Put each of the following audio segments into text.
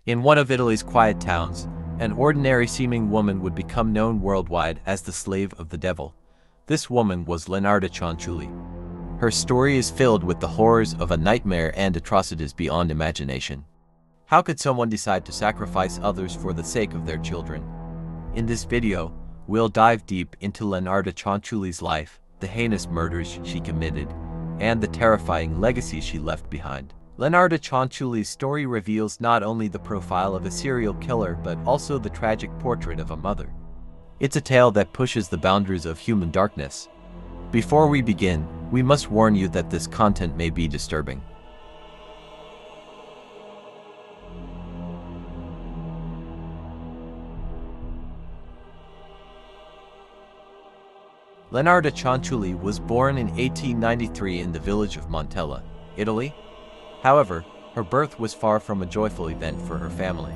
In one of Italy's quiet towns, an ordinary-seeming woman would become known worldwide as the slave of the devil. This woman was Leonarda Cianciulli. Her story is filled with the horrors of a nightmare and atrocities beyond imagination. How could someone decide to sacrifice others for the sake of their children? In this video, we'll dive deep into Leonarda Cianciulli's life, the heinous murders she committed, and the terrifying legacy she left behind. Leonarda Cianciulli's story reveals not only the profile of a serial killer but also the tragic portrait of a mother. It's a tale that pushes the boundaries of human darkness. Before we begin, we must warn you that this content may be disturbing. Leonarda Cianciulli was born in 1893 in the village of Montella, Italy. However, her birth was far from a joyful event for her family.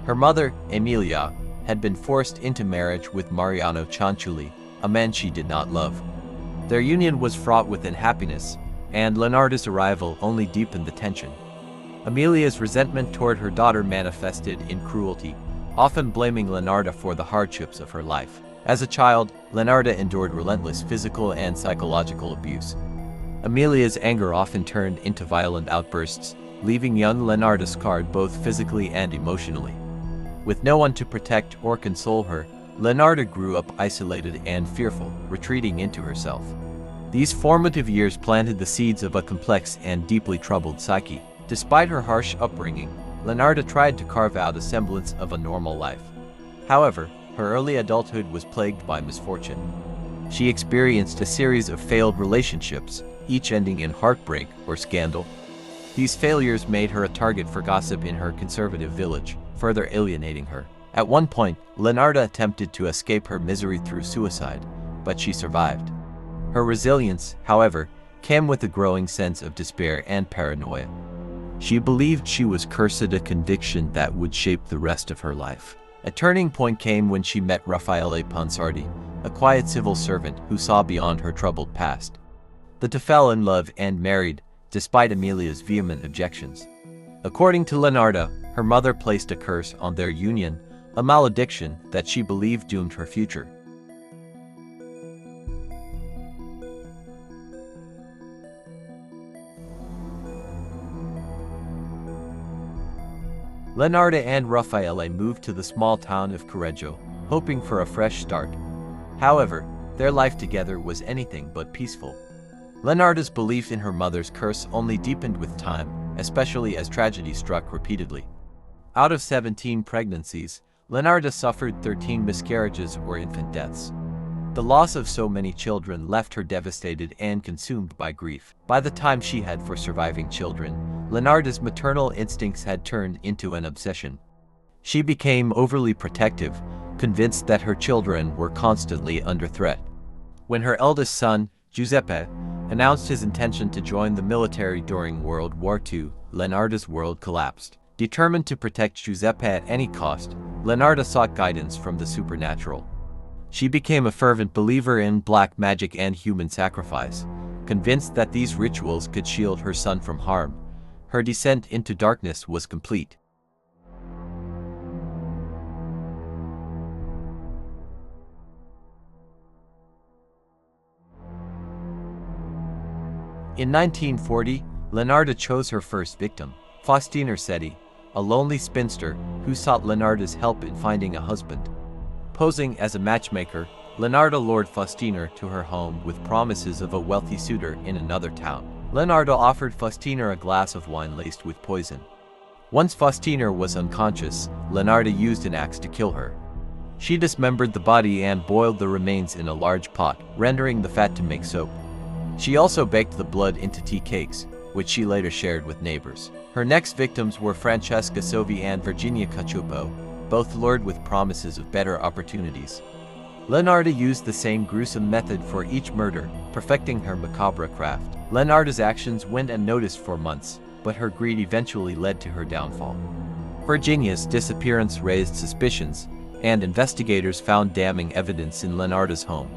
Her mother, Emilia, had been forced into marriage with Mariano Cianciulli, a man she did not love. Their union was fraught with unhappiness, and Leonarda's arrival only deepened the tension. Emilia's resentment toward her daughter manifested in cruelty, often blaming Leonarda for the hardships of her life. As a child, Leonarda endured relentless physical and psychological abuse. Emilia's anger often turned into violent outbursts, leaving young Leonarda scarred both physically and emotionally. With no one to protect or console her, Leonarda grew up isolated and fearful, retreating into herself. These formative years planted the seeds of a complex and deeply troubled psyche. Despite her harsh upbringing, Leonarda tried to carve out a semblance of a normal life. However, her early adulthood was plagued by misfortune. She experienced a series of failed relationships, each ending in heartbreak or scandal. These failures made her a target for gossip in her conservative village, further alienating her. At one point, Leonarda attempted to escape her misery through suicide, but she survived. Her resilience, however, came with a growing sense of despair and paranoia. She believed she was cursed, a conviction that would shape the rest of her life. A turning point came when she met Raffaele Ponsardi, a quiet civil servant who saw beyond her troubled past. The two fell in love and married, despite Emilia's vehement objections. According to Leonarda, her mother placed a curse on their union, a malediction that she believed doomed her future. Leonarda and Raffaele moved to the small town of Correggio, hoping for a fresh start. However, their life together was anything but peaceful. Leonarda's belief in her mother's curse only deepened with time, especially as tragedy struck repeatedly. Out of 17 pregnancies, Leonarda suffered 13 miscarriages or infant deaths. The loss of so many children left her devastated and consumed by grief. By the time she had for surviving children, Leonarda's maternal instincts had turned into an obsession. She became overly protective, convinced that her children were constantly under threat. When her eldest son, Giuseppe, announced his intention to join the military during World War II, Leonarda's world collapsed. Determined to protect Giuseppe at any cost, Leonarda sought guidance from the supernatural. She became a fervent believer in black magic and human sacrifice, convinced that these rituals could shield her son from harm. Her descent into darkness was complete. In 1940, Leonarda chose her first victim, Faustina Rossetti, a lonely spinster who sought Leonarda's help in finding a husband. Posing as a matchmaker, Leonarda lured Faustina to her home with promises of a wealthy suitor in another town. Leonarda offered Faustina a glass of wine laced with poison. Once Faustina was unconscious, Leonarda used an axe to kill her. She dismembered the body and boiled the remains in a large pot, rendering the fat to make soap. She also baked the blood into tea cakes, which she later shared with neighbors. Her next victims were Francesca Sovi and Virginia Cacioppo, both lured with promises of better opportunities. Leonarda used the same gruesome method for each murder, perfecting her macabre craft. Leonarda's actions went unnoticed for months, but her greed eventually led to her downfall. Virginia's disappearance raised suspicions, and investigators found damning evidence in Leonarda's home.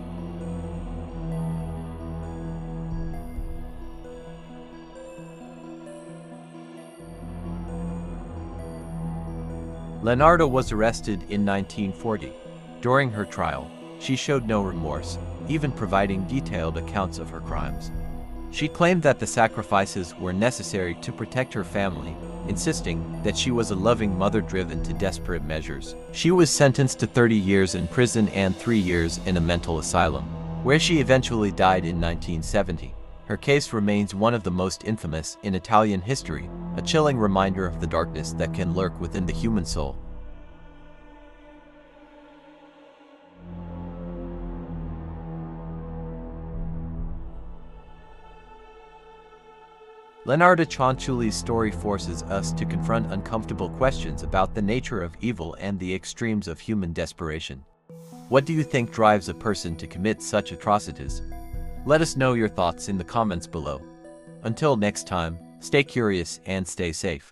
Leonarda was arrested in 1940. During her trial, she showed no remorse, even providing detailed accounts of her crimes. She claimed that the sacrifices were necessary to protect her family, insisting that she was a loving mother driven to desperate measures. She was sentenced to 30 years in prison and 3 years in a mental asylum, where she eventually died in 1970. Her case remains one of the most infamous in Italian history, a chilling reminder of the darkness that can lurk within the human soul. Leonarda Cianciulli's story forces us to confront uncomfortable questions about the nature of evil and the extremes of human desperation. What do you think drives a person to commit such atrocities? Let us know your thoughts in the comments below. Until next time, stay curious and stay safe.